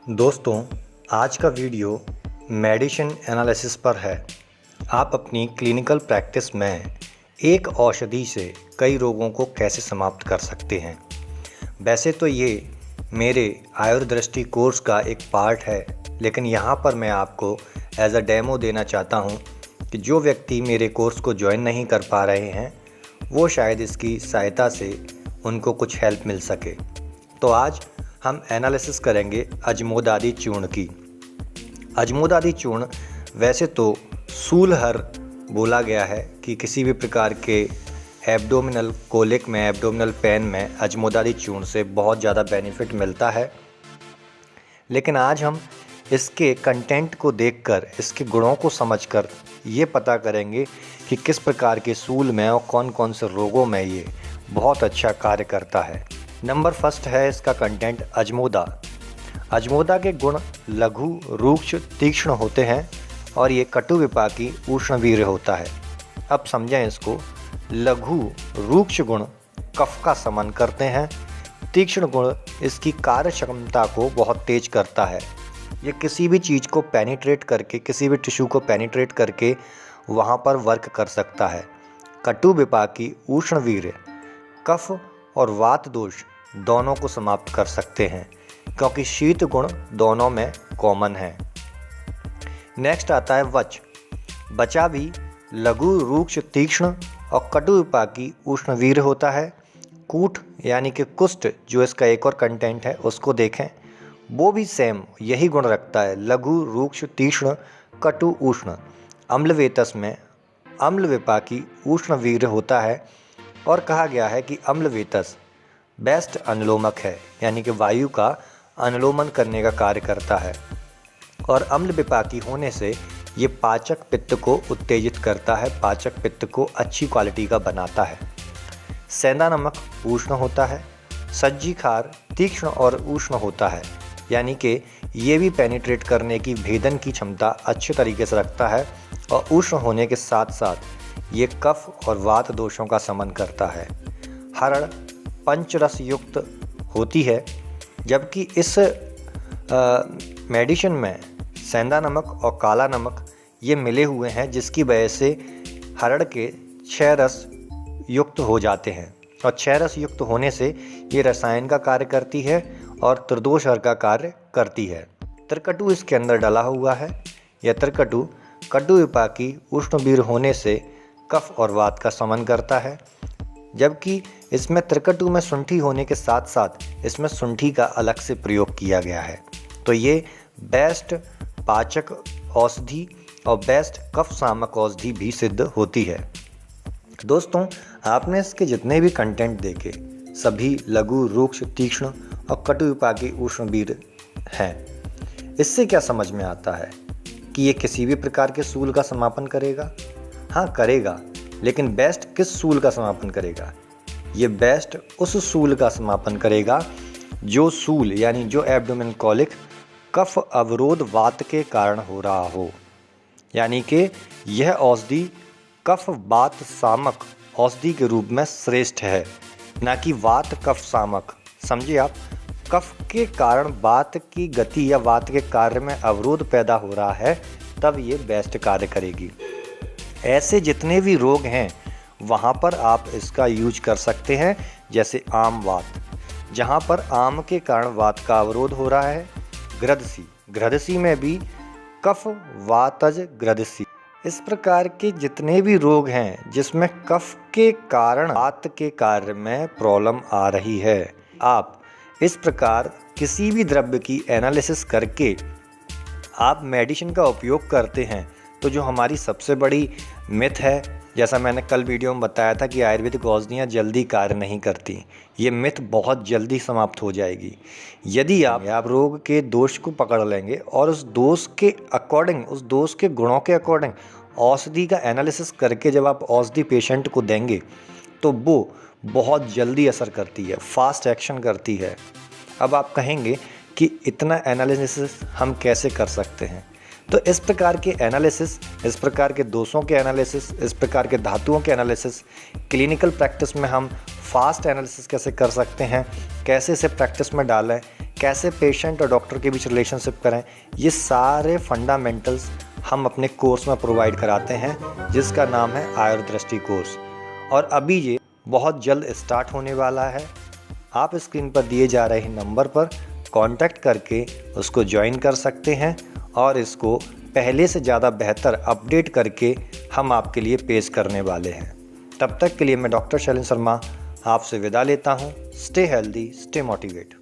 दोस्तों, आज का वीडियो मेडिसिन एनालिसिस पर है। आप अपनी क्लिनिकल प्रैक्टिस में एक औषधि से कई रोगों को कैसे समाप्त कर सकते हैं। वैसे तो ये मेरे आयुर्दृष्टि कोर्स का एक पार्ट है, लेकिन यहाँ पर मैं आपको एज अ डेमो देना चाहता हूँ कि जो व्यक्ति मेरे कोर्स को ज्वाइन नहीं कर पा रहे हैं वो शायद इसकी सहायता से उनको कुछ हेल्प मिल सके। तो आज हम एनालिसिस करेंगे अजमोदादी चूर्ण की। अजमोदादी चूर्ण वैसे तो सूलहर बोला गया है कि किसी भी प्रकार के एब्डोमिनल कोलिक में, एब्डोमिनल पेन में अजमोदादी चूर्ण से बहुत ज़्यादा बेनिफिट मिलता है। लेकिन आज हम इसके कंटेंट को देखकर, इसके गुणों को समझकर ये पता करेंगे कि किस प्रकार के सूल में और कौन कौन से रोगों में ये बहुत अच्छा कार्य करता है। नंबर फर्स्ट है इसका कंटेंट अजमोदा। अजमोदा के गुण लघु, रूक्ष, तीक्ष्ण होते हैं और ये कटु विपाकी उष्णवीर्य होता है। अब समझें इसको। लघु रूक्ष गुण कफ का शमन करते हैं। तीक्ष्ण गुण इसकी कार्य क्षमता को बहुत तेज करता है। ये किसी भी चीज़ को पेनिट्रेट करके, किसी भी टिश्यू को पेनिट्रेट करके वहाँ पर वर्क कर सकता है। कटु विपाकी उष्णवीर्य कफ और वात दोष दोनों को समाप्त कर सकते हैं, क्योंकि शीत गुण दोनों में कॉमन है। नेक्स्ट आता है वच। बचा भी लघु, रूक्ष, तीक्ष्ण और कटु विपाकी उष्णवीर्य होता है। कूट यानी कि कुष्ठ, जो इसका एक और कंटेंट है उसको देखें, वो भी सेम यही गुण रखता है। लघु, रूक्ष, तीक्ष्ण, कटु, उष्ण। अम्लवेतस में अम्ल विपाकी उष्णवीर्य होता है और कहा गया है कि अम्लवेतस बेस्ट अनुलोमक है, यानी कि वायु का अनुलोमन करने का कार्य करता है। और अम्ल विपाकी होने से ये पाचक पित्त को उत्तेजित करता है, पाचक पित्त को अच्छी क्वालिटी का बनाता है। सेंधा नमक उष्ण होता है। सज्जी खार तीक्ष्ण और उष्ण होता है, यानी कि ये भी पेनिट्रेट करने की, भेदन की क्षमता अच्छे तरीके से रखता है और उष्ण होने के साथ साथ ये कफ और वात दोषों का शमन करता है। हरड़ पंचरस युक्त होती है, जबकि इस मेडिसिन में सेंधा नमक और काला नमक ये मिले हुए हैं, जिसकी वजह से हरड़ के 6 रस युक्त हो जाते हैं और 6 रस युक्त होने से ये रसायन का कार्य करती है और त्रिदोष हर का कार्य करती है। त्रिकटु इसके अंदर डला हुआ है। यह त्रिकटु कटु विपाकी उष्णवीर्य होने से कफ और वात का शमन करता है, जबकि इसमें त्रिकटु में शुंठी होने के साथ साथ इसमें शुंठी का अलग से प्रयोग किया गया है। तो ये बेस्ट पाचक औषधि और बेस्ट कफ शामक औषधि भी सिद्ध होती है। दोस्तों, आपने इसके जितने भी कंटेंट देखे सभी लघु, रूक्ष, तीक्ष्ण और कटु विपाकी उष्णवीर्य हैं। इससे क्या समझ में आता है कि ये किसी भी प्रकार के सूल का समापन करेगा? हाँ, करेगा, लेकिन बेस्ट किस सूल का समापन करेगा? ये बेस्ट उस सूल का समापन करेगा जो सूल, यानी जो एब्डोमिनल कॉलिक कफ अवरोध वात के कारण हो रहा हो। यानी कि यह औषधि कफ वात शामक औषधि के रूप में श्रेष्ठ है, ना कि वात कफ शामक। समझिए आप, कफ के कारण वात की गति या वात के कार्य में अवरोध पैदा हो रहा है, तब ये बेस्ट कार्य करेगी। ऐसे जितने भी रोग हैं वहाँ पर आप इसका यूज कर सकते हैं, जैसे आम वात, जहाँ पर आम के कारण वात का अवरोध हो रहा है। ग्रदसी, ग्रदसी में भी कफ वातज ग्रदसी। इस प्रकार के जितने भी रोग हैं जिसमें कफ के कारण वात के कार्य में प्रॉब्लम आ रही है, आप इस प्रकार किसी भी द्रव्य की एनालिसिस करके आप मेडिसिन का उपयोग करते हैं, तो जो हमारी सबसे बड़ी मिथ है, जैसा मैंने कल वीडियो में बताया था कि आयुर्वेदिक औषधियाँ जल्दी कार्य नहीं करती, ये मिथ बहुत जल्दी समाप्त हो जाएगी यदि आप रोग के दोष को पकड़ लेंगे और उस दोष के अकॉर्डिंग, उस दोष के गुणों के अकॉर्डिंग औषधि का एनालिसिस करके जब आप औषधि पेशेंट को देंगे तो वो बहुत जल्दी असर करती है, फास्ट एक्शन करती है। अब आप कहेंगे कि इतना एनालिसिस हम कैसे कर सकते हैं? तो इस प्रकार के एनालिसिस, इस प्रकार के दोषों के एनालिसिस, इस प्रकार के धातुओं के एनालिसिस क्लिनिकल प्रैक्टिस में हम फास्ट एनालिसिस कैसे कर सकते हैं, कैसे इसे प्रैक्टिस में डालें, कैसे पेशेंट और डॉक्टर के बीच रिलेशनशिप करें, ये सारे फंडामेंटल्स हम अपने कोर्स में प्रोवाइड कराते हैं जिसका नाम है आयुर्दृष्टि कोर्स। और अभी ये बहुत जल्द स्टार्ट होने वाला है। आप स्क्रीन पर दिए जा रहे नंबर पर कांटेक्ट करके उसको ज्वाइन कर सकते हैं और इसको पहले से ज़्यादा बेहतर अपडेट करके हम आपके लिए पेश करने वाले हैं। तब तक के लिए मैं डॉक्टर शैलेंद्र शर्मा आपसे विदा लेता हूँ। Stay healthy, stay motivate.